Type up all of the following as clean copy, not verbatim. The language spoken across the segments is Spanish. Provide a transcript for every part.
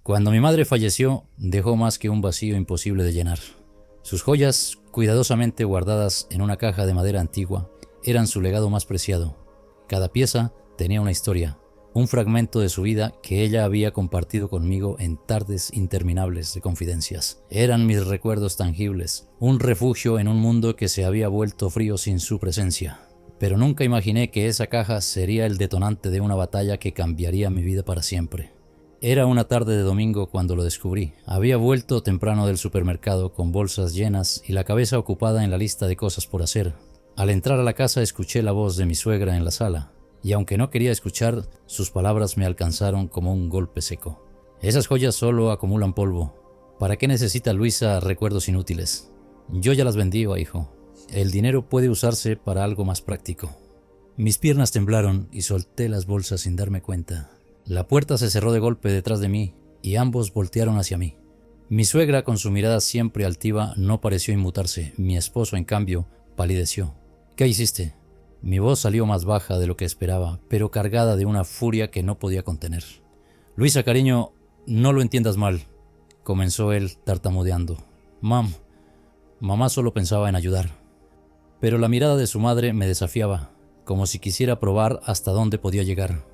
Cuando mi madre falleció, dejó más que un vacío imposible de llenar. Sus joyas, cuidadosamente guardadas en una caja de madera antigua, eran su legado más preciado. Cada pieza tenía una historia, un fragmento de su vida que ella había compartido conmigo en tardes interminables de confidencias. Eran mis recuerdos tangibles, un refugio en un mundo que se había vuelto frío sin su presencia. Pero nunca imaginé que esa caja sería el detonante de una batalla que cambiaría mi vida para siempre. Era una tarde de domingo cuando lo descubrí. Había vuelto temprano del supermercado con bolsas llenas y la cabeza ocupada en la lista de cosas por hacer. Al entrar a la casa escuché la voz de mi suegra en la sala, y aunque no quería escuchar, sus palabras me alcanzaron como un golpe seco. Esas joyas solo acumulan polvo. ¿Para qué necesita Luisa recuerdos inútiles? Yo ya las vendí, hijo. El dinero puede usarse para algo más práctico. Mis piernas temblaron y solté las bolsas sin darme cuenta. La puerta se cerró de golpe detrás de mí y ambos voltearon hacia mí. Mi suegra, con su mirada siempre altiva, no pareció inmutarse. Mi esposo, en cambio, palideció. ¿Qué hiciste? Mi voz salió más baja de lo que esperaba, pero cargada de una furia que no podía contener. Luisa, cariño, no lo entiendas mal, comenzó él tartamudeando. Mamá solo pensaba en ayudar. Pero la mirada de su madre me desafiaba, como si quisiera probar hasta dónde podía llegar.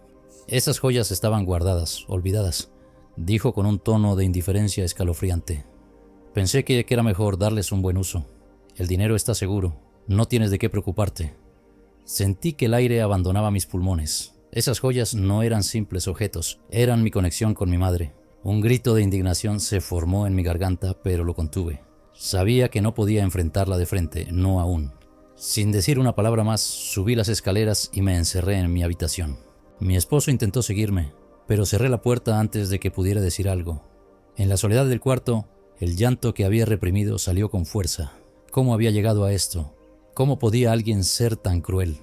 Esas joyas estaban guardadas, olvidadas, dijo con un tono de indiferencia escalofriante. Pensé que era mejor darles un buen uso. El dinero está seguro, no tienes de qué preocuparte. Sentí que el aire abandonaba mis pulmones. Esas joyas no eran simples objetos, eran mi conexión con mi madre. Un grito de indignación se formó en mi garganta, pero lo contuve. Sabía que no podía enfrentarla de frente, no aún. Sin decir una palabra más, subí las escaleras y me encerré en mi habitación. Mi esposo intentó seguirme, pero cerré la puerta antes de que pudiera decir algo. En la soledad del cuarto, el llanto que había reprimido salió con fuerza. ¿Cómo había llegado a esto? ¿Cómo podía alguien ser tan cruel?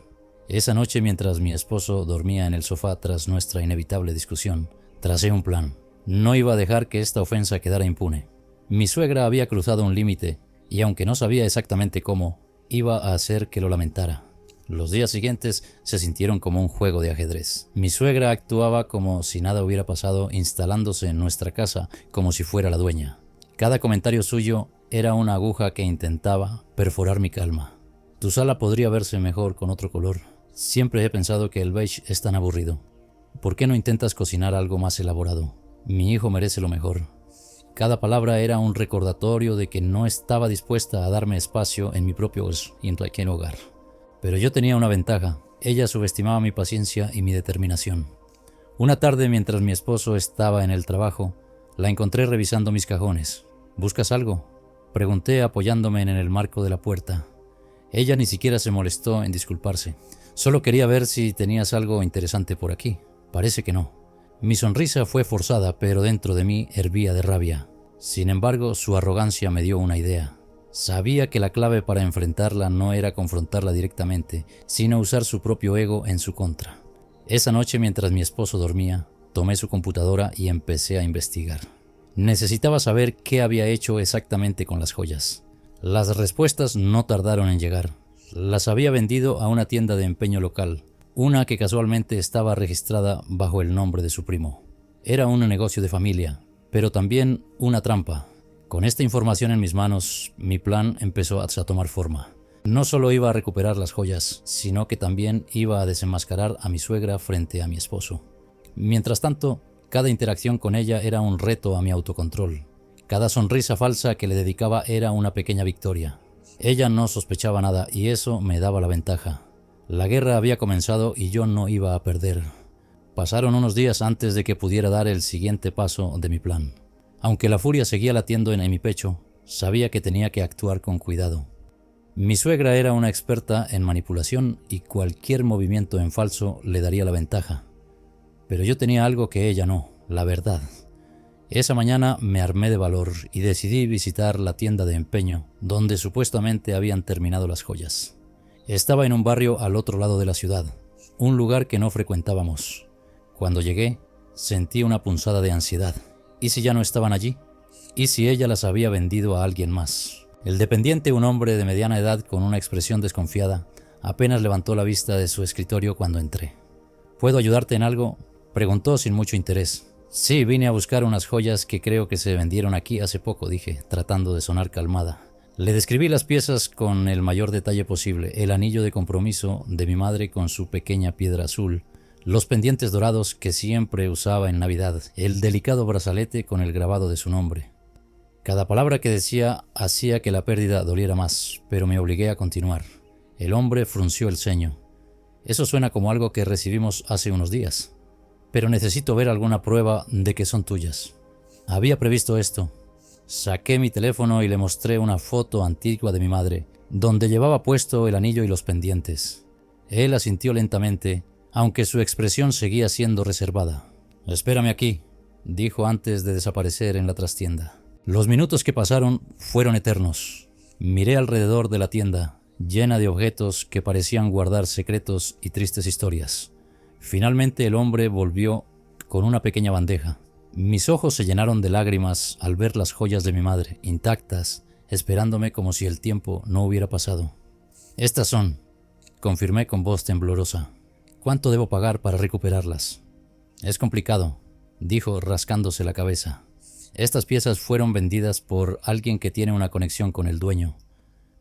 Esa noche, mientras mi esposo dormía en el sofá tras nuestra inevitable discusión, tracé un plan. No iba a dejar que esta ofensa quedara impune. Mi suegra había cruzado un límite, y aunque no sabía exactamente cómo, iba a hacer que lo lamentara. Los días siguientes se sintieron como un juego de ajedrez. Mi suegra actuaba como si nada hubiera pasado, instalándose en nuestra casa como si fuera la dueña. Cada comentario suyo era una aguja que intentaba perforar mi calma. Tu sala podría verse mejor con otro color. Siempre he pensado que el beige es tan aburrido. ¿Por qué no intentas cocinar algo más elaborado? Mi hijo merece lo mejor. Cada palabra era un recordatorio de que no estaba dispuesta a darme espacio en mi propio hogar. Pero yo tenía una ventaja. Ella subestimaba mi paciencia y mi determinación. Una tarde, mientras mi esposo estaba en el trabajo, la encontré revisando mis cajones. ¿Buscas algo?, pregunté apoyándome en el marco de la puerta. Ella ni siquiera se molestó en disculparse. Solo quería ver si tenías algo interesante por aquí. Parece que no. Mi sonrisa fue forzada, pero dentro de mí hervía de rabia. Sin embargo, su arrogancia me dio una idea. Sabía que la clave para enfrentarla no era confrontarla directamente, sino usar su propio ego en su contra. Esa noche, mientras mi esposo dormía, tomé su computadora y empecé a investigar. Necesitaba saber qué había hecho exactamente con las joyas. Las respuestas no tardaron en llegar. Las había vendido a una tienda de empeño local, una que casualmente estaba registrada bajo el nombre de su primo. Era un negocio de familia, pero también una trampa. Con esta información en mis manos, mi plan empezó a tomar forma. No solo iba a recuperar las joyas, sino que también iba a desenmascarar a mi suegra frente a mi esposo. Mientras tanto, cada interacción con ella era un reto a mi autocontrol. Cada sonrisa falsa que le dedicaba era una pequeña victoria. Ella no sospechaba nada y eso me daba la ventaja. La guerra había comenzado y yo no iba a perder. Pasaron unos días antes de que pudiera dar el siguiente paso de mi plan. Aunque la furia seguía latiendo en mi pecho, sabía que tenía que actuar con cuidado. Mi suegra era una experta en manipulación y cualquier movimiento en falso le daría la ventaja. Pero yo tenía algo que ella no, la verdad. Esa mañana me armé de valor y decidí visitar la tienda de empeño donde supuestamente habían terminado las joyas. Estaba en un barrio al otro lado de la ciudad, un lugar que no frecuentábamos. Cuando llegué, sentí una punzada de ansiedad. ¿Y si ya no estaban allí? ¿Y si ella las había vendido a alguien más? El dependiente, un hombre de mediana edad con una expresión desconfiada, apenas levantó la vista de su escritorio cuando entré. ¿Puedo ayudarte en algo?, preguntó sin mucho interés. Sí, vine a buscar unas joyas que creo que se vendieron aquí hace poco, dije, tratando de sonar calmada. Le describí las piezas con el mayor detalle posible: el anillo de compromiso de mi madre con su pequeña piedra azul, los pendientes dorados que siempre usaba en Navidad, el delicado brazalete con el grabado de su nombre. Cada palabra que decía hacía que la pérdida doliera más, pero me obligué a continuar. El hombre frunció el ceño. Eso suena como algo que recibimos hace unos días, pero necesito ver alguna prueba de que son tuyas. Había previsto esto. Saqué mi teléfono y le mostré una foto antigua de mi madre, donde llevaba puesto el anillo y los pendientes. Él asintió lentamente, aunque su expresión seguía siendo reservada. «Espérame aquí», dijo antes de desaparecer en la trastienda. Los minutos que pasaron fueron eternos. Miré alrededor de la tienda, llena de objetos que parecían guardar secretos y tristes historias. Finalmente el hombre volvió con una pequeña bandeja. Mis ojos se llenaron de lágrimas al ver las joyas de mi madre, intactas, esperándome como si el tiempo no hubiera pasado. «Estas son», confirmé con voz temblorosa. «¿Cuánto debo pagar para recuperarlas?» «Es complicado», dijo rascándose la cabeza. «Estas piezas fueron vendidas por alguien que tiene una conexión con el dueño.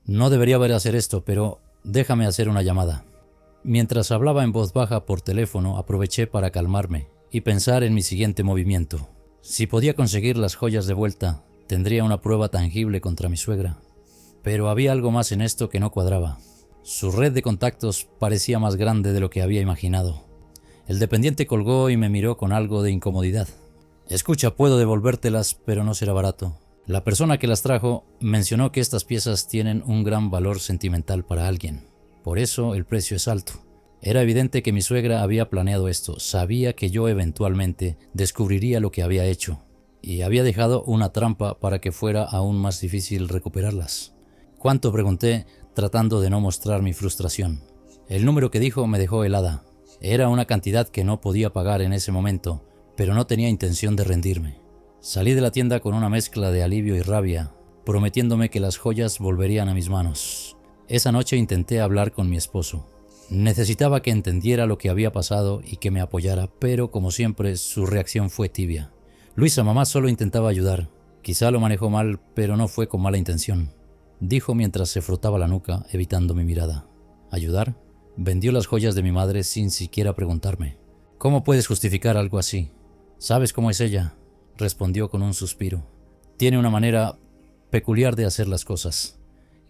No debería hacer esto, pero déjame hacer una llamada». Mientras hablaba en voz baja por teléfono, aproveché para calmarme y pensar en mi siguiente movimiento. Si podía conseguir las joyas de vuelta, tendría una prueba tangible contra mi suegra. Pero había algo más en esto que no cuadraba. Su red de contactos parecía más grande de lo que había imaginado. El dependiente colgó y me miró con algo de incomodidad. «Escucha, puedo devolvértelas, pero no será barato. La persona que las trajo mencionó que estas piezas tienen un gran valor sentimental para alguien. Por eso el precio es alto». Era evidente que mi suegra había planeado esto. Sabía que yo eventualmente descubriría lo que había hecho, y había dejado una trampa para que fuera aún más difícil recuperarlas. «¿Cuánto?», pregunté, tratando de no mostrar mi frustración. El número que dijo me dejó helada. Era una cantidad que no podía pagar en ese momento, pero no tenía intención de rendirme. Salí de la tienda con una mezcla de alivio y rabia, prometiéndome que las joyas volverían a mis manos. Esa noche intenté hablar con mi esposo. Necesitaba que entendiera lo que había pasado y que me apoyara, pero como siempre su reacción fue tibia. «Luisa, mamá solo intentaba ayudar. Quizá lo manejó mal, pero no fue con mala intención», dijo mientras se frotaba la nuca, evitando mi mirada. «¿Ayudar?». Vendió las joyas de mi madre sin siquiera preguntarme. «¿Cómo puedes justificar algo así? ¿Sabes cómo es ella?», respondió con un suspiro. «Tiene una manera peculiar de hacer las cosas».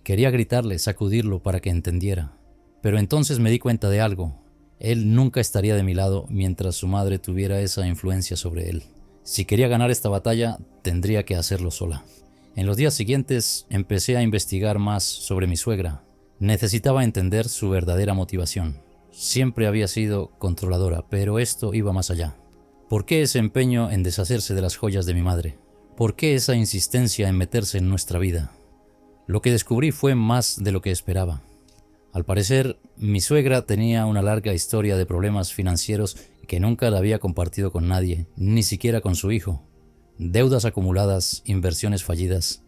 Quería gritarle, sacudirlo para que entendiera. Pero entonces me di cuenta de algo. Él nunca estaría de mi lado mientras su madre tuviera esa influencia sobre él. Si quería ganar esta batalla, tendría que hacerlo sola. En los días siguientes empecé a investigar más sobre mi suegra. Necesitaba entender su verdadera motivación. Siempre había sido controladora, pero esto iba más allá. ¿Por qué ese empeño en deshacerse de las joyas de mi madre? ¿Por qué esa insistencia en meterse en nuestra vida? Lo que descubrí fue más de lo que esperaba. Al parecer, mi suegra tenía una larga historia de problemas financieros que nunca la había compartido con nadie, ni siquiera con su hijo. Deudas acumuladas, inversiones fallidas.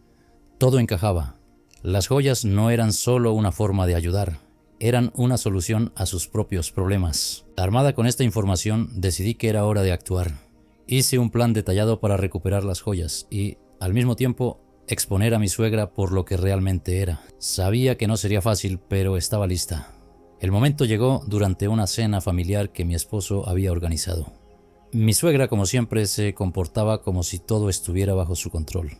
Todo encajaba. Las joyas no eran solo una forma de ayudar, eran una solución a sus propios problemas. Armada con esta información, decidí que era hora de actuar. Hice un plan detallado para recuperar las joyas y, al mismo tiempo, exponer a mi suegra por lo que realmente era. Sabía que no sería fácil, pero estaba lista. El momento llegó durante una cena familiar que mi esposo había organizado. Mi suegra, como siempre, se comportaba como si todo estuviera bajo su control.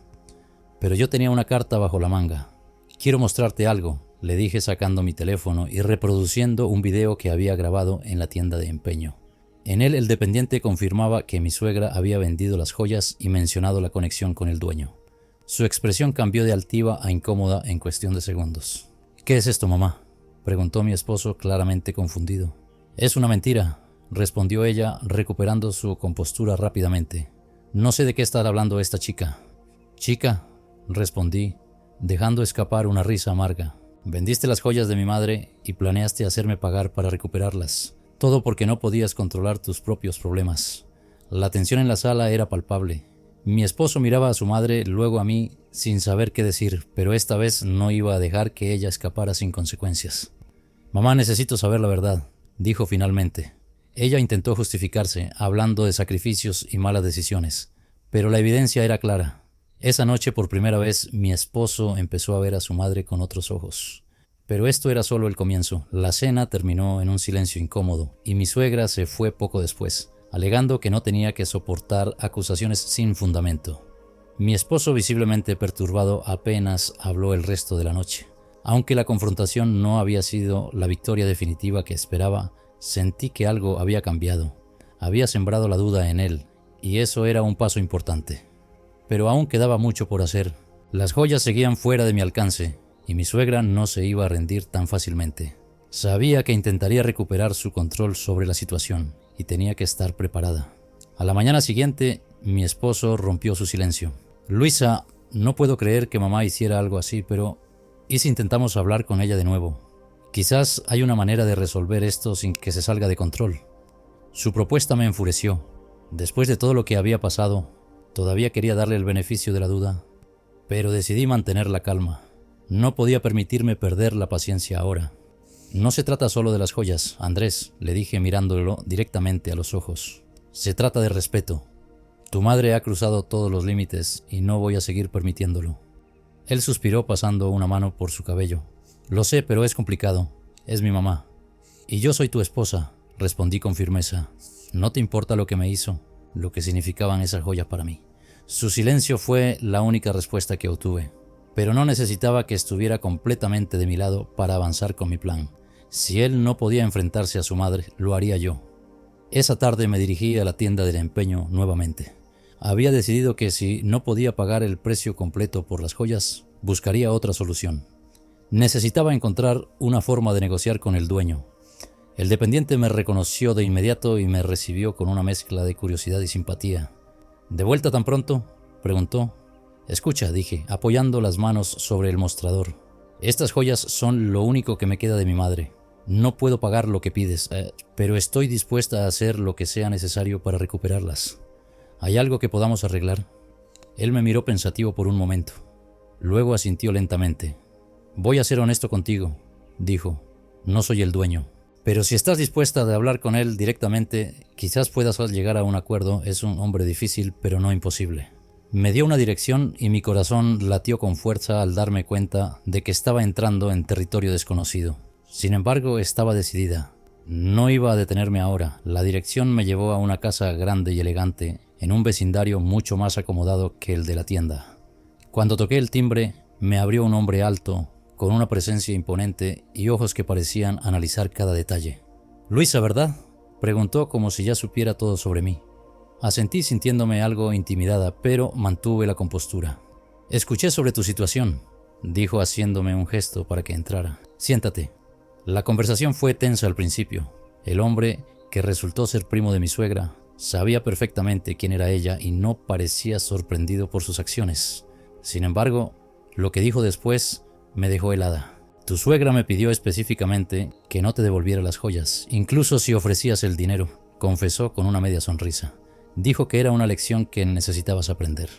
Pero yo tenía una carta bajo la manga. «Quiero mostrarte algo», le dije sacando mi teléfono y reproduciendo un video que había grabado en la tienda de empeño. En él el dependiente confirmaba que mi suegra había vendido las joyas y mencionado la conexión con el dueño. Su expresión cambió de altiva a incómoda en cuestión de segundos. «¿Qué es esto, mamá?», preguntó mi esposo claramente confundido. «Es una mentira», respondió ella, recuperando su compostura rápidamente. «No sé de qué está hablando esta chica». «¿Chica?», respondí, dejando escapar una risa amarga. «Vendiste las joyas de mi madre y planeaste hacerme pagar para recuperarlas. Todo porque no podías controlar tus propios problemas». La tensión en la sala era palpable. Mi esposo miraba a su madre, luego a mí, sin saber qué decir, pero esta vez no iba a dejar que ella escapara sin consecuencias. «Mamá, necesito saber la verdad», dijo finalmente. Ella intentó justificarse, hablando de sacrificios y malas decisiones, pero la evidencia era clara. Esa noche, por primera vez, mi esposo empezó a ver a su madre con otros ojos. Pero esto era solo el comienzo. La cena terminó en un silencio incómodo y mi suegra se fue poco después, alegando que no tenía que soportar acusaciones sin fundamento. Mi esposo, visiblemente perturbado, apenas habló el resto de la noche. Aunque la confrontación no había sido la victoria definitiva que esperaba, sentí que algo había cambiado. Había sembrado la duda en él, y eso era un paso importante. Pero aún quedaba mucho por hacer. Las joyas seguían fuera de mi alcance, y mi suegra no se iba a rendir tan fácilmente. Sabía que intentaría recuperar su control sobre la situación, y tenía que estar preparada. A la mañana siguiente, mi esposo rompió su silencio. Luisa, no puedo creer que mamá hiciera algo así, pero ¿y si intentamos hablar con ella de nuevo? Quizás hay una manera de resolver esto sin que se salga de control. Su propuesta me enfureció. Después de todo lo que había pasado, todavía quería darle el beneficio de la duda, pero decidí mantener la calma. No podía permitirme perder la paciencia ahora. No se trata solo de las joyas, Andrés, le dije mirándolo directamente a los ojos. Se trata de respeto. Tu madre ha cruzado todos los límites y no voy a seguir permitiéndolo. Él suspiró pasando una mano por su cabello. Lo sé, pero es complicado. Es mi mamá. Y yo soy tu esposa, respondí con firmeza. No te importa lo que me hizo, lo que significaban esas joyas para mí. Su silencio fue la única respuesta que obtuve. Pero no necesitaba que estuviera completamente de mi lado para avanzar con mi plan. Si él no podía enfrentarse a su madre, lo haría yo. Esa tarde me dirigí a la tienda del empeño nuevamente. Había decidido que si no podía pagar el precio completo por las joyas, buscaría otra solución. Necesitaba encontrar una forma de negociar con el dueño. El dependiente me reconoció de inmediato y me recibió con una mezcla de curiosidad y simpatía. ¿De vuelta tan pronto?, preguntó. Escucha, dije, apoyando las manos sobre el mostrador. Estas joyas son lo único que me queda de mi madre. No puedo pagar lo que pides, pero estoy dispuesta a hacer lo que sea necesario para recuperarlas. ¿Hay algo que podamos arreglar? Él me miró pensativo por un momento. Luego asintió lentamente. Voy a ser honesto contigo, dijo. No soy el dueño. Pero si estás dispuesta a hablar con él directamente, quizás puedas llegar a un acuerdo. Es un hombre difícil, pero no imposible. Me dio una dirección y mi corazón latió con fuerza al darme cuenta de que estaba entrando en territorio desconocido. Sin embargo, estaba decidida. No iba a detenerme ahora. La dirección me llevó a una casa grande y elegante, en un vecindario mucho más acomodado que el de la tienda. Cuando toqué el timbre, me abrió un hombre alto, con una presencia imponente y ojos que parecían analizar cada detalle. «Luisa, ¿verdad?», preguntó como si ya supiera todo sobre mí. Asentí sintiéndome algo intimidada, pero mantuve la compostura. «Escuché sobre tu situación», dijo haciéndome un gesto para que entrara. «Siéntate». La conversación fue tensa al principio. El hombre, que resultó ser primo de mi suegra, sabía perfectamente quién era ella y no parecía sorprendido por sus acciones. Sin embargo, lo que dijo después me dejó helada. Tu suegra me pidió específicamente que no te devolviera las joyas, incluso si ofrecías el dinero, confesó con una media sonrisa. Dijo que era una lección que necesitabas aprender.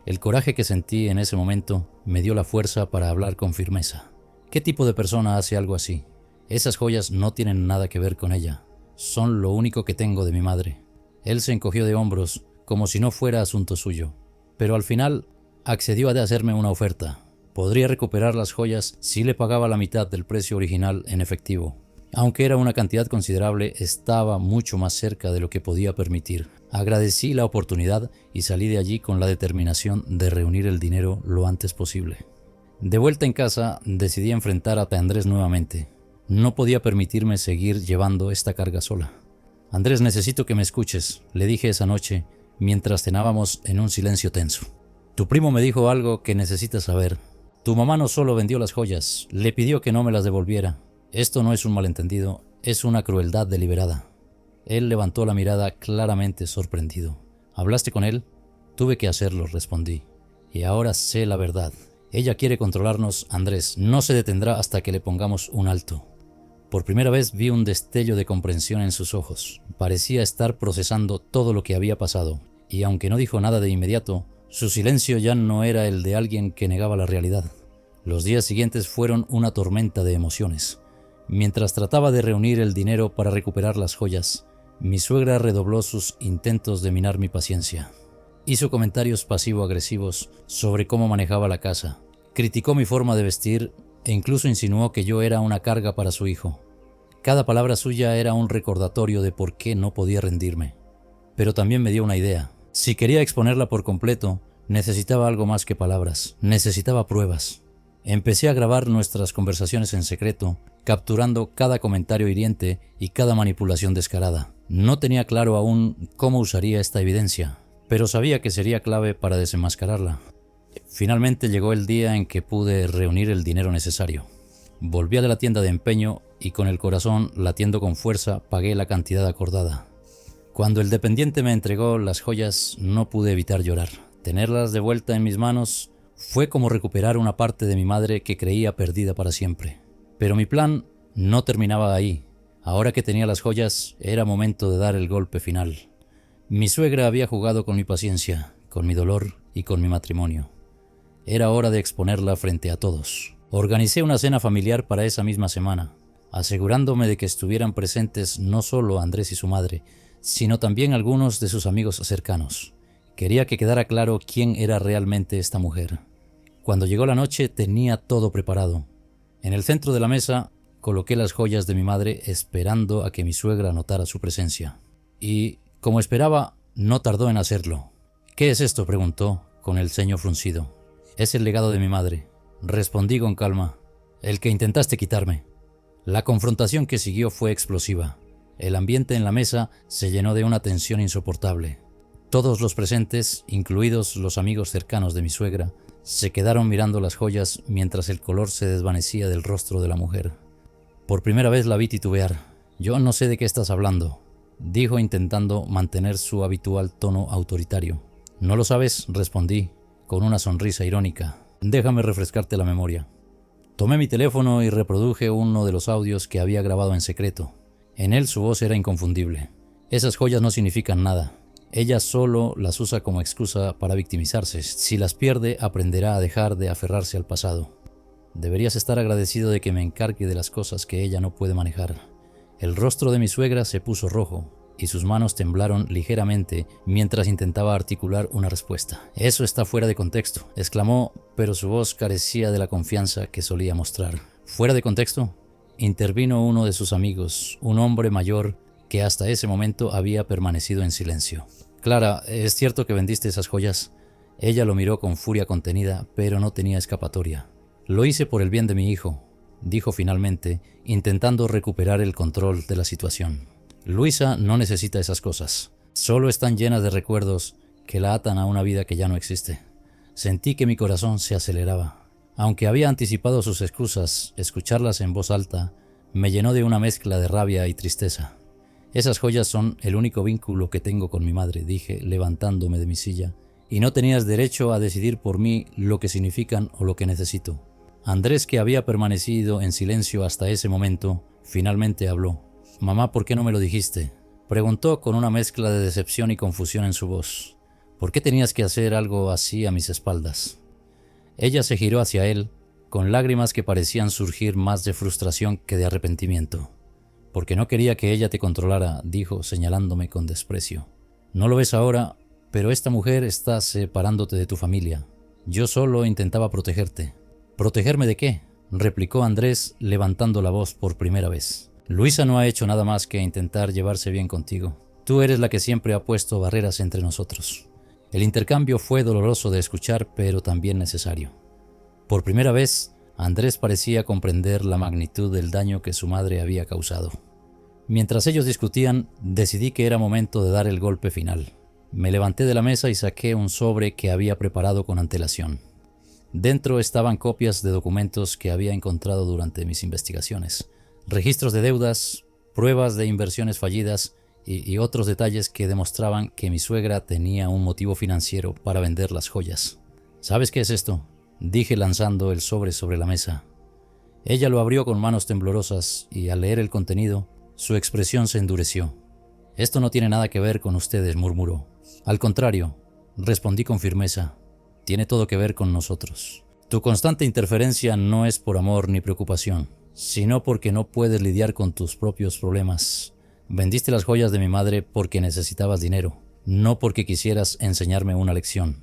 El coraje que sentí en ese momento me dio la fuerza para hablar con firmeza. ¿Qué tipo de persona hace algo así? Esas joyas no tienen nada que ver con ella. Son lo único que tengo de mi madre. Él se encogió de hombros, como si no fuera asunto suyo. Pero al final accedió a hacerme una oferta. Podría recuperar las joyas si le pagaba la mitad del precio original en efectivo. Aunque era una cantidad considerable, estaba mucho más cerca de lo que podía permitir. Agradecí la oportunidad y salí de allí con la determinación de reunir el dinero lo antes posible. De vuelta en casa, decidí enfrentar a Andrés nuevamente. No podía permitirme seguir llevando esta carga sola. «Andrés, necesito que me escuches», le dije esa noche, mientras cenábamos en un silencio tenso. «Tu primo me dijo algo que necesitas saber. Tu mamá no solo vendió las joyas, le pidió que no me las devolviera. Esto no es un malentendido, es una crueldad deliberada». Él levantó la mirada claramente sorprendido. «¿Hablaste con él?». «Tuve que hacerlo», respondí. «Y ahora sé la verdad. Ella quiere controlarnos, Andrés. No se detendrá hasta que le pongamos un alto». Por primera vez vi un destello de comprensión en sus ojos. Parecía estar procesando todo lo que había pasado, y aunque no dijo nada de inmediato, su silencio ya no era el de alguien que negaba la realidad. Los días siguientes fueron una tormenta de emociones. Mientras trataba de reunir el dinero para recuperar las joyas, Mi suegra redobló sus intentos de minar mi paciencia. Hizo comentarios pasivo-agresivos sobre cómo manejaba la casa. Criticó mi forma de vestir e incluso insinuó que yo era una carga para su hijo. Cada palabra suya era un recordatorio de por qué no podía rendirme. Pero también me dio una idea. Si quería exponerla por completo, necesitaba algo más que palabras. Necesitaba pruebas. Empecé a grabar nuestras conversaciones en secreto, capturando cada comentario hiriente y cada manipulación descarada. No tenía claro aún cómo usaría esta evidencia, pero sabía que sería clave para desenmascararla. Finalmente llegó el día en que pude reunir el dinero necesario. Volví a la tienda de empeño y con el corazón latiendo con fuerza pagué la cantidad acordada. Cuando el dependiente me entregó las joyas no pude evitar llorar. Tenerlas de vuelta en mis manos fue como recuperar una parte de mi madre que creía perdida para siempre. Pero mi plan no terminaba ahí. Ahora que tenía las joyas, era momento de dar el golpe final. Mi suegra había jugado con mi paciencia, con mi dolor y con mi matrimonio. Era hora de exponerla frente a todos. Organicé una cena familiar para esa misma semana, asegurándome de que estuvieran presentes no solo Andrés y su madre, sino también algunos de sus amigos cercanos. Quería que quedara claro quién era realmente esta mujer. Cuando llegó la noche tenía todo preparado. En el centro de la mesa coloqué las joyas de mi madre esperando a que mi suegra notara su presencia. Y, como esperaba, no tardó en hacerlo. «¿Qué es esto?», preguntó, con el ceño fruncido. «Es el legado de mi madre», respondí con calma. «El que intentaste quitarme». La confrontación que siguió fue explosiva. El ambiente en la mesa se llenó de una tensión insoportable. Todos los presentes, incluidos los amigos cercanos de mi suegra, se quedaron mirando las joyas mientras el color se desvanecía del rostro de la mujer. Por primera vez la vi titubear. «Yo no sé de qué estás hablando», dijo intentando mantener su habitual tono autoritario. «¿No lo sabes?», respondí, con una sonrisa irónica. «Déjame refrescarte la memoria». Tomé mi teléfono y reproduje uno de los audios que había grabado en secreto. En él su voz era inconfundible. «Esas joyas no significan nada. Ella solo las usa como excusa para victimizarse. Si las pierde, aprenderá a dejar de aferrarse al pasado. Deberías estar agradecido de que me encargue de las cosas que ella no puede manejar». El rostro de mi suegra se puso rojo y sus manos temblaron ligeramente mientras intentaba articular una respuesta. «Eso está fuera de contexto», exclamó, pero su voz carecía de la confianza que solía mostrar. «¿Fuera de contexto?», intervino uno de sus amigos, un hombre mayor que hasta ese momento había permanecido en silencio. «Clara, ¿es cierto que vendiste esas joyas?». Ella lo miró con furia contenida, pero no tenía escapatoria. «Lo hice por el bien de mi hijo», dijo finalmente, intentando recuperar el control de la situación. «Luisa no necesita esas cosas. Solo están llenas de recuerdos que la atan a una vida que ya no existe». Sentí que mi corazón se aceleraba. Aunque había anticipado sus excusas, escucharlas en voz alta me llenó de una mezcla de rabia y tristeza. «Esas joyas son el único vínculo que tengo con mi madre», dije, levantándome de mi silla, «y no tenías derecho a decidir por mí lo que significan o lo que necesito». Andrés, que había permanecido en silencio hasta ese momento, finalmente habló. «Mamá, ¿por qué no me lo dijiste?», preguntó con una mezcla de decepción y confusión en su voz. «¿Por qué tenías que hacer algo así a mis espaldas?». Ella se giró hacia él, con lágrimas que parecían surgir más de frustración que de arrepentimiento. «Porque no quería que ella te controlara», dijo, señalándome con desprecio. «No lo ves ahora, pero esta mujer está separándote de tu familia. Yo solo intentaba protegerte». «¿Protegerme de qué?», replicó Andrés, levantando la voz por primera vez. «Luisa no ha hecho nada más que intentar llevarse bien contigo. Tú eres la que siempre ha puesto barreras entre nosotros». El intercambio fue doloroso de escuchar, pero también necesario. Por primera vez, Andrés parecía comprender la magnitud del daño que su madre había causado. Mientras ellos discutían, decidí que era momento de dar el golpe final. Me levanté de la mesa y saqué un sobre que había preparado con antelación. Dentro estaban copias de documentos que había encontrado durante mis investigaciones, registros de deudas, pruebas de inversiones fallidas y otros detalles que demostraban que mi suegra tenía un motivo financiero para vender las joyas. «¿Sabes qué es esto?», dije lanzando el sobre la mesa. Ella lo abrió con manos temblorosas y al leer el contenido, su expresión se endureció. «Esto no tiene nada que ver con ustedes», murmuró. «Al contrario», respondí con firmeza, «tiene todo que ver con nosotros. Tu constante interferencia no es por amor ni preocupación, sino porque no puedes lidiar con tus propios problemas. Vendiste las joyas de mi madre porque necesitabas dinero, no porque quisieras enseñarme una lección.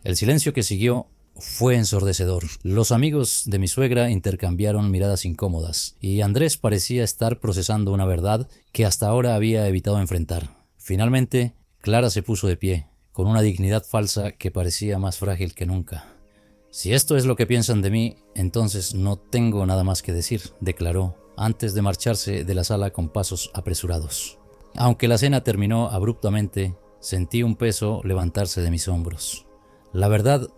El silencio que siguió fue ensordecedor. Los amigos de mi suegra intercambiaron miradas incómodas, y Andrés parecía estar procesando una verdad que hasta ahora había evitado enfrentar. Finalmente, Clara se puso de pie, con una dignidad falsa que parecía más frágil que nunca. «Si esto es lo que piensan de mí, entonces no tengo nada más que decir», declaró, antes de marcharse de la sala con pasos apresurados. Aunque la cena terminó abruptamente, sentí un peso levantarse de mis hombros. La verdad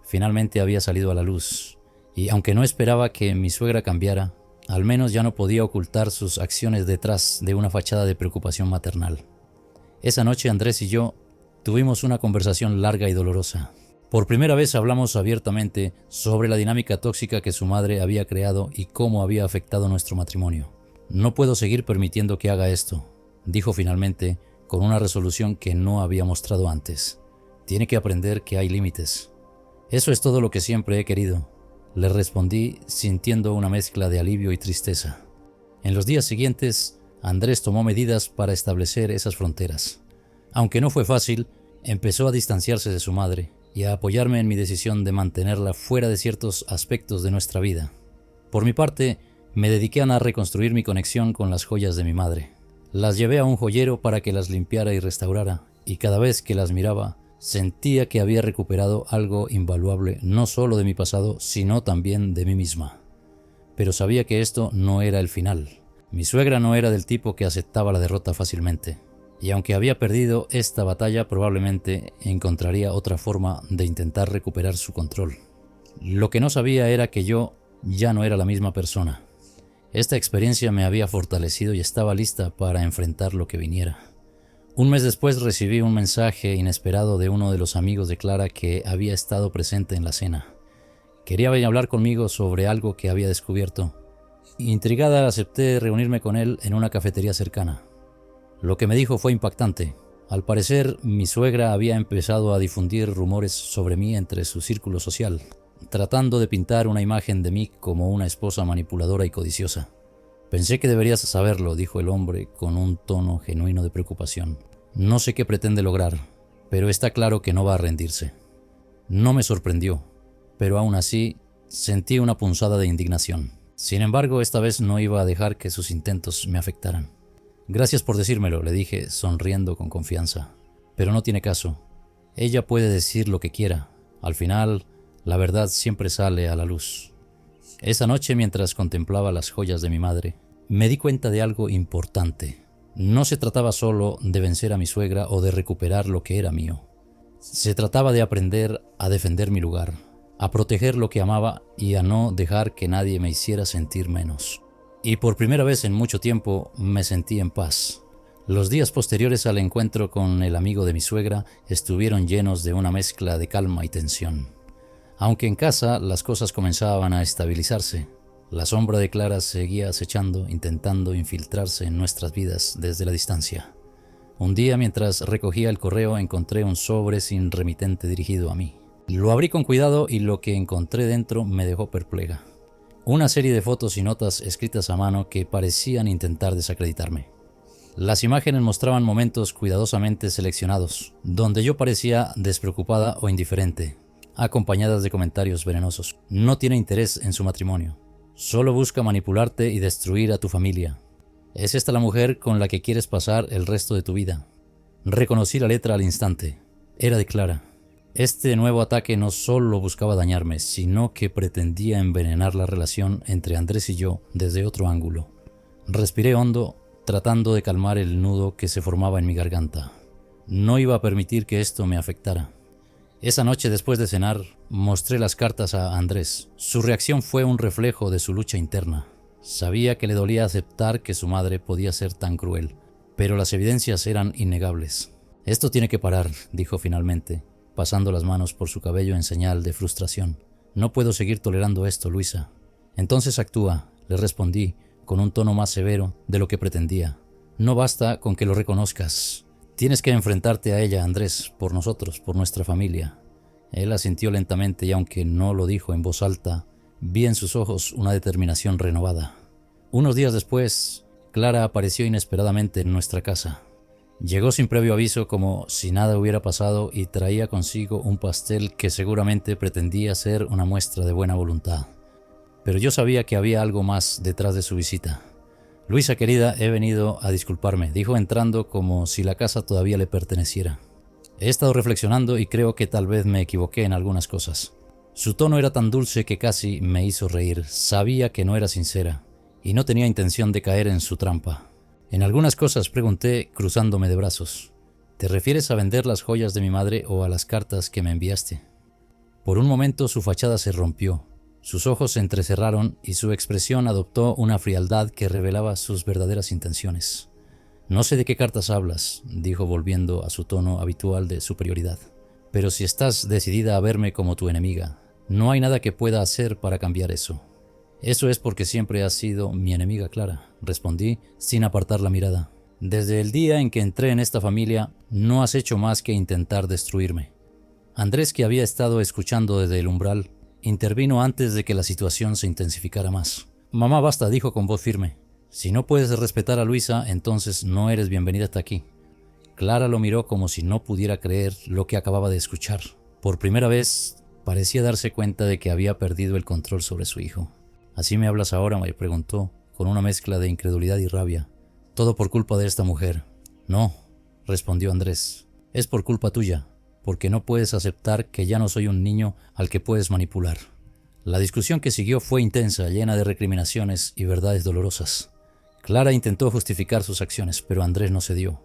finalmente había salido a la luz, y aunque no esperaba que mi suegra cambiara, al menos ya no podía ocultar sus acciones detrás de una fachada de preocupación maternal. Esa noche Andrés y yo tuvimos una conversación larga y dolorosa. Por primera vez hablamos abiertamente sobre la dinámica tóxica que su madre había creado y cómo había afectado nuestro matrimonio. «No puedo seguir permitiendo que haga esto», dijo finalmente, con una resolución que no había mostrado antes. «Tiene que aprender que hay límites». «Eso es todo lo que siempre he querido», le respondí, sintiendo una mezcla de alivio y tristeza. En los días siguientes, Andrés tomó medidas para establecer esas fronteras. Aunque no fue fácil, empezó a distanciarse de su madre y a apoyarme en mi decisión de mantenerla fuera de ciertos aspectos de nuestra vida. Por mi parte, me dediqué a reconstruir mi conexión con las joyas de mi madre. Las llevé a un joyero para que las limpiara y restaurara, y cada vez que las miraba, sentía que había recuperado algo invaluable, no solo de mi pasado, sino también de mí misma. Pero sabía que esto no era el final. Mi suegra no era del tipo que aceptaba la derrota fácilmente, y aunque había perdido esta batalla, probablemente encontraría otra forma de intentar recuperar su control. Lo que no sabía era que yo ya no era la misma persona. Esta experiencia me había fortalecido y estaba lista para enfrentar lo que viniera. Un mes después recibí un mensaje inesperado de uno de los amigos de Clara que había estado presente en la cena. Quería venir a hablar conmigo sobre algo que había descubierto. Intrigada, acepté reunirme con él en una cafetería cercana. Lo que me dijo fue impactante. Al parecer, mi suegra había empezado a difundir rumores sobre mí entre su círculo social, tratando de pintar una imagen de mí como una esposa manipuladora y codiciosa. «Pensé que deberías saberlo», dijo el hombre con un tono genuino de preocupación. «No sé qué pretende lograr, pero está claro que no va a rendirse». No me sorprendió, pero aún así sentí una punzada de indignación. Sin embargo, esta vez no iba a dejar que sus intentos me afectaran. «Gracias por decírmelo», le dije, sonriendo con confianza. «Pero no tiene caso. Ella puede decir lo que quiera. Al final, la verdad siempre sale a la luz». Esa noche, mientras contemplaba las joyas de mi madre, me di cuenta de algo importante. No se trataba solo de vencer a mi suegra o de recuperar lo que era mío. Se trataba de aprender a defender mi lugar, a proteger lo que amaba y a no dejar que nadie me hiciera sentir menos. Y por primera vez en mucho tiempo me sentí en paz. Los días posteriores al encuentro con el amigo de mi suegra estuvieron llenos de una mezcla de calma y tensión. Aunque en casa las cosas comenzaban a estabilizarse, la sombra de Clara seguía acechando, intentando infiltrarse en nuestras vidas desde la distancia. Un día, mientras recogía el correo, encontré un sobre sin remitente dirigido a mí. Lo abrí con cuidado y lo que encontré dentro me dejó perpleja. Una serie de fotos y notas escritas a mano que parecían intentar desacreditarme. Las imágenes mostraban momentos cuidadosamente seleccionados, donde yo parecía despreocupada o indiferente, acompañadas de comentarios venenosos. «No tiene interés en su matrimonio. Solo busca manipularte y destruir a tu familia. ¿Es esta la mujer con la que quieres pasar el resto de tu vida?» Reconocí la letra al instante. Era de Clara. Este nuevo ataque no solo buscaba dañarme, sino que pretendía envenenar la relación entre Andrés y yo desde otro ángulo. Respiré hondo, tratando de calmar el nudo que se formaba en mi garganta. No iba a permitir que esto me afectara. Esa noche, después de cenar, mostré las cartas a Andrés. Su reacción fue un reflejo de su lucha interna. Sabía que le dolía aceptar que su madre podía ser tan cruel, pero las evidencias eran innegables. «Esto tiene que parar», dijo finalmente, pasando las manos por su cabello en señal de frustración. «No puedo seguir tolerando esto, Luisa». «Entonces actúa», le respondí, con un tono más severo de lo que pretendía. «No basta con que lo reconozcas. Tienes que enfrentarte a ella, Andrés, por nosotros, por nuestra familia». Él asintió lentamente y aunque no lo dijo en voz alta, vi en sus ojos una determinación renovada. Unos días después, Clara apareció inesperadamente en nuestra casa. Llegó sin previo aviso como si nada hubiera pasado y traía consigo un pastel que seguramente pretendía ser una muestra de buena voluntad. Pero yo sabía que había algo más detrás de su visita. «Luisa querida, he venido a disculparme», dijo entrando como si la casa todavía le perteneciera. «He estado reflexionando y creo que tal vez me equivoqué en algunas cosas». Su tono era tan dulce que casi me hizo reír. Sabía que no era sincera y no tenía intención de caer en su trampa. «En algunas cosas», pregunté cruzándome de brazos. «¿Te refieres a vender las joyas de mi madre o a las cartas que me enviaste?» Por un momento su fachada se rompió. Sus ojos se entrecerraron y su expresión adoptó una frialdad que revelaba sus verdaderas intenciones. «No sé de qué cartas hablas», dijo volviendo a su tono habitual de superioridad. «Pero si estás decidida a verme como tu enemiga, no hay nada que pueda hacer para cambiar eso». «Eso es porque siempre has sido mi enemiga, Clara», respondí sin apartar la mirada. «Desde el día en que entré en esta familia, no has hecho más que intentar destruirme». Andrés, que había estado escuchando desde el umbral, intervino antes de que la situación se intensificara más. «Mamá, basta», dijo con voz firme. «Si no puedes respetar a Luisa, entonces no eres bienvenida hasta aquí». Clara lo miró como si no pudiera creer lo que acababa de escuchar. Por primera vez parecía darse cuenta de que había perdido el control sobre su hijo. «¿Así me hablas ahora?», me preguntó, con una mezcla de incredulidad y rabia. «Todo por culpa de esta mujer». «No», respondió Andrés, «es por culpa tuya, porque no puedes aceptar que ya no soy un niño al que puedes manipular». La discusión que siguió fue intensa, llena de recriminaciones y verdades dolorosas. Clara intentó justificar sus acciones, pero Andrés no cedió.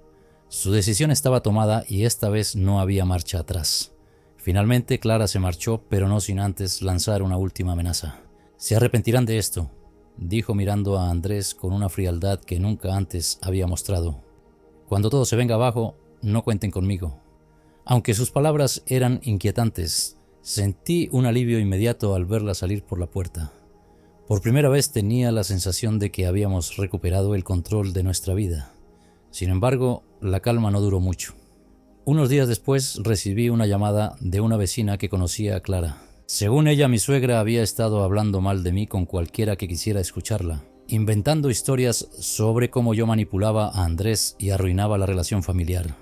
Su decisión estaba tomada y esta vez no había marcha atrás. Finalmente Clara se marchó, pero no sin antes lanzar una última amenaza. «Se arrepentirán de esto», dijo mirando a Andrés con una frialdad que nunca antes había mostrado. «Cuando todo se venga abajo, no cuenten conmigo». Aunque sus palabras eran inquietantes, sentí un alivio inmediato al verla salir por la puerta. Por primera vez tenía la sensación de que habíamos recuperado el control de nuestra vida. Sin embargo, la calma no duró mucho. Unos días después recibí una llamada de una vecina que conocía a Clara. Según ella, mi suegra había estado hablando mal de mí con cualquiera que quisiera escucharla, inventando historias sobre cómo yo manipulaba a Andrés y arruinaba la relación familiar.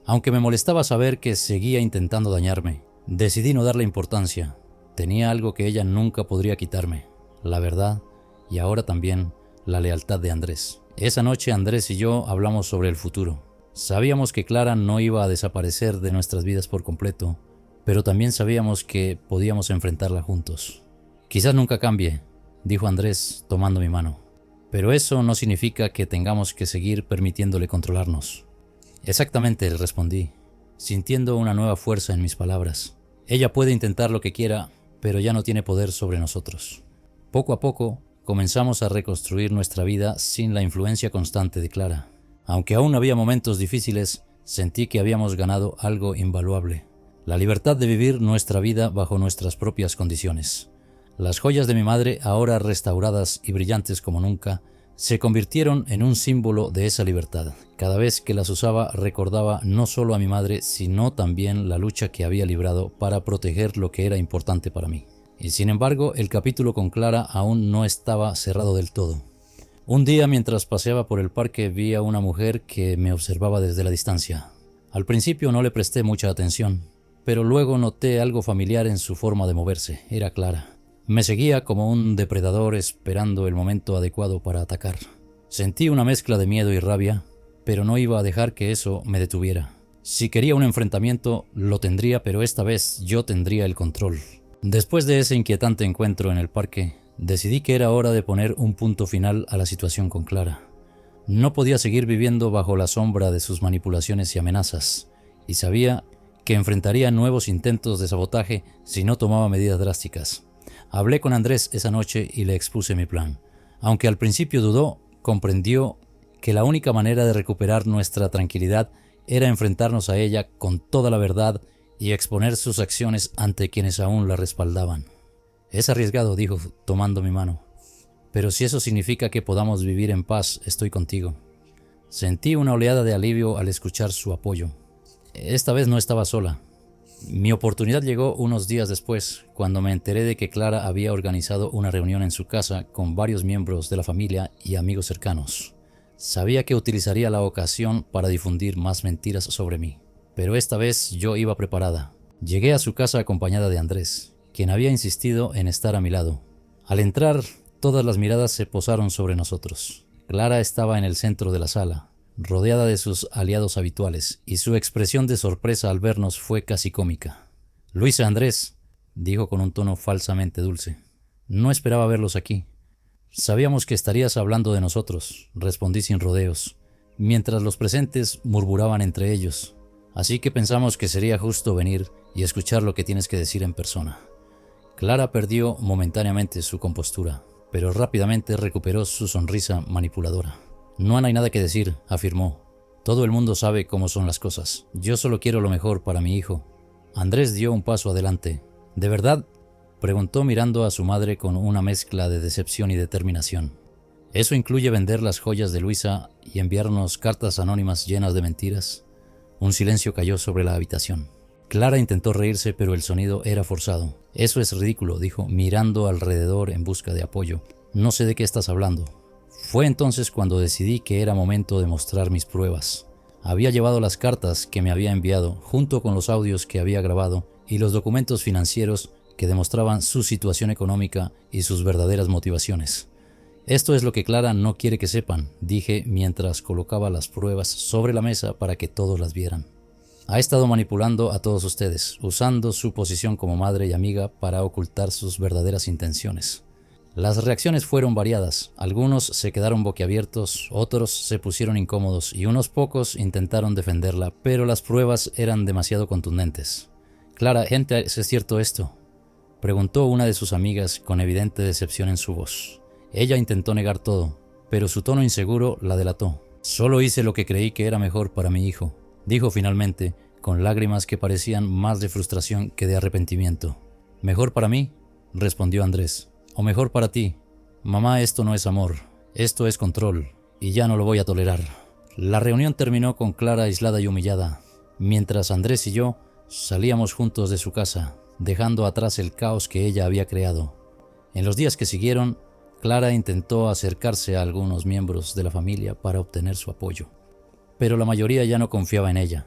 Aunque me molestaba saber que seguía intentando dañarme, decidí no darle importancia. Tenía algo que ella nunca podría quitarme: la verdad y ahora también la lealtad de Andrés. Esa noche Andrés y yo hablamos sobre el futuro. Sabíamos que Clara no iba a desaparecer de nuestras vidas por completo, pero también sabíamos que podíamos enfrentarla juntos. «Quizás nunca cambie», dijo Andrés tomando mi mano, «pero eso no significa que tengamos que seguir permitiéndole controlarnos». «Exactamente», le respondí, sintiendo una nueva fuerza en mis palabras. «Ella puede intentar lo que quiera, pero ya no tiene poder sobre nosotros». Poco a poco comenzamos a reconstruir nuestra vida sin la influencia constante de Clara. Aunque aún había momentos difíciles, sentí que habíamos ganado algo invaluable: la libertad de vivir nuestra vida bajo nuestras propias condiciones. Las joyas de mi madre, ahora restauradas y brillantes como nunca, se convirtieron en un símbolo de esa libertad. Cada vez que las usaba recordaba no solo a mi madre, sino también la lucha que había librado para proteger lo que era importante para mí. Y sin embargo, el capítulo con Clara aún no estaba cerrado del todo. Un día, mientras paseaba por el parque, vi a una mujer que me observaba desde la distancia. Al principio no le presté mucha atención, pero luego noté algo familiar en su forma de moverse. Era Clara. Me seguía como un depredador esperando el momento adecuado para atacar. Sentí una mezcla de miedo y rabia, pero no iba a dejar que eso me detuviera. Si quería un enfrentamiento, lo tendría, pero esta vez yo tendría el control. Después de ese inquietante encuentro en el parque, decidí que era hora de poner un punto final a la situación con Clara. No podía seguir viviendo bajo la sombra de sus manipulaciones y amenazas, y sabía que enfrentaría nuevos intentos de sabotaje si no tomaba medidas drásticas. Hablé con Andrés esa noche y le expuse mi plan. Aunque al principio dudó, comprendió que la única manera de recuperar nuestra tranquilidad era enfrentarnos a ella con toda la verdad y exponer sus acciones ante quienes aún la respaldaban. «Es arriesgado», dijo, tomando mi mano, «pero si eso significa que podamos vivir en paz, estoy contigo». Sentí una oleada de alivio al escuchar su apoyo. Esta vez no estaba sola. Mi oportunidad llegó unos días después, cuando me enteré de que Clara había organizado una reunión en su casa con varios miembros de la familia y amigos cercanos. Sabía que utilizaría la ocasión para difundir más mentiras sobre mí, pero esta vez yo iba preparada. Llegué a su casa acompañada de Andrés, quien había insistido en estar a mi lado. Al entrar, todas las miradas se posaron sobre nosotros. Clara estaba en el centro de la sala, rodeada de sus aliados habituales, y su expresión de sorpresa al vernos fue casi cómica. «Luisa, Andrés», dijo con un tono falsamente dulce, «no esperaba verlos aquí». «Sabíamos que estarías hablando de nosotros», respondí sin rodeos, mientras los presentes murmuraban entre ellos. «Así que pensamos que sería justo venir y escuchar lo que tienes que decir en persona». Clara perdió momentáneamente su compostura, pero rápidamente recuperó su sonrisa manipuladora. «No hay nada que decir», afirmó. «Todo el mundo sabe cómo son las cosas. Yo solo quiero lo mejor para mi hijo». Andrés dio un paso adelante. «¿De verdad?», preguntó mirando a su madre con una mezcla de decepción y determinación. «¿Eso incluye vender las joyas de Luisa y enviarnos cartas anónimas llenas de mentiras?». Un silencio cayó sobre la habitación. Clara intentó reírse, pero el sonido era forzado. «Eso es ridículo», dijo, mirando alrededor en busca de apoyo. «No sé de qué estás hablando». Fue entonces cuando decidí que era momento de mostrar mis pruebas. Había llevado las cartas que me había enviado, junto con los audios que había grabado y los documentos financieros que demostraban su situación económica y sus verdaderas motivaciones. «Esto es lo que Clara no quiere que sepan», dije mientras colocaba las pruebas sobre la mesa para que todos las vieran. «Ha estado manipulando a todos ustedes, usando su posición como madre y amiga para ocultar sus verdaderas intenciones». Las reacciones fueron variadas. Algunos se quedaron boquiabiertos, otros se pusieron incómodos y unos pocos intentaron defenderla, pero las pruebas eran demasiado contundentes. «Clara, gente, ¿es cierto esto?», preguntó una de sus amigas con evidente decepción en su voz. Ella intentó negar todo, pero su tono inseguro la delató. «Solo hice lo que creí que era mejor para mi hijo», dijo finalmente, con lágrimas que parecían más de frustración que de arrepentimiento. «¿Mejor para mí?», respondió Andrés. «¿O mejor para ti? Mamá, esto no es amor, esto es control, y ya no lo voy a tolerar». La reunión terminó con Clara aislada y humillada, mientras Andrés y yo salíamos juntos de su casa, dejando atrás el caos que ella había creado. En los días que siguieron, Clara intentó acercarse a algunos miembros de la familia para obtener su apoyo, pero la mayoría ya no confiaba en ella.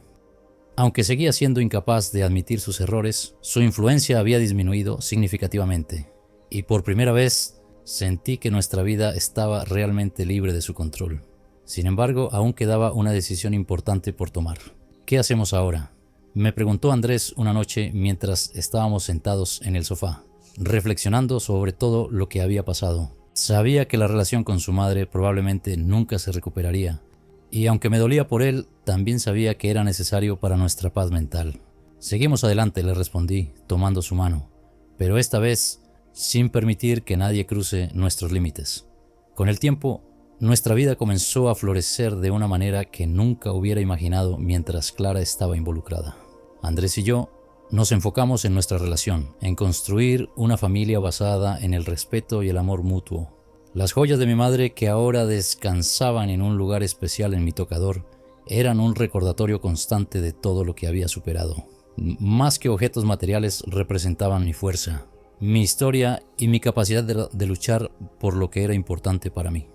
Aunque seguía siendo incapaz de admitir sus errores, su influencia había disminuido significativamente, y por primera vez sentí que nuestra vida estaba realmente libre de su control. Sin embargo, aún quedaba una decisión importante por tomar. «¿Qué hacemos ahora?», me preguntó Andrés una noche mientras estábamos sentados en el sofá, reflexionando sobre todo lo que había pasado. Sabía que la relación con su madre probablemente nunca se recuperaría, y aunque me dolía por él, también sabía que era necesario para nuestra paz mental. «Seguimos adelante», le respondí, tomando su mano, pero esta vez sin permitir que nadie cruce nuestros límites. Con el tiempo, nuestra vida comenzó a florecer de una manera que nunca hubiera imaginado mientras Clara estaba involucrada. Andrés y yo nos enfocamos en nuestra relación, en construir una familia basada en el respeto y el amor mutuo. Las joyas de mi madre, que ahora descansaban en un lugar especial en mi tocador, eran un recordatorio constante de todo lo que había superado. Más que objetos materiales, representaban mi fuerza, mi historia y mi capacidad de luchar por lo que era importante para mí.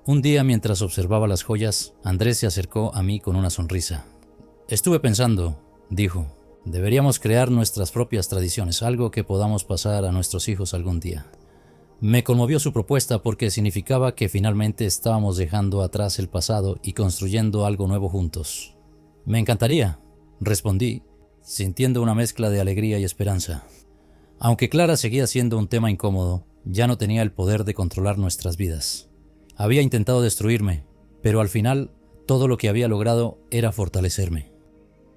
Un día, mientras observaba las joyas, Andrés se acercó a mí con una sonrisa. «Estuve pensando», dijo, «deberíamos crear nuestras propias tradiciones, algo que podamos pasar a nuestros hijos algún día». Me conmovió su propuesta porque significaba que finalmente estábamos dejando atrás el pasado y construyendo algo nuevo juntos. «Me encantaría», respondí, sintiendo una mezcla de alegría y esperanza. Aunque Clara seguía siendo un tema incómodo, ya no tenía el poder de controlar nuestras vidas. Había intentado destruirme, pero al final todo lo que había logrado era fortalecerme.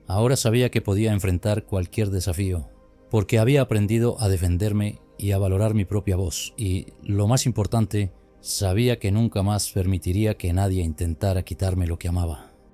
Ahora sabía que podía enfrentar cualquier desafío, porque había aprendido a defenderme y a valorar mi propia voz, y, lo más importante, sabía que nunca más permitiría que nadie intentara quitarme lo que amaba.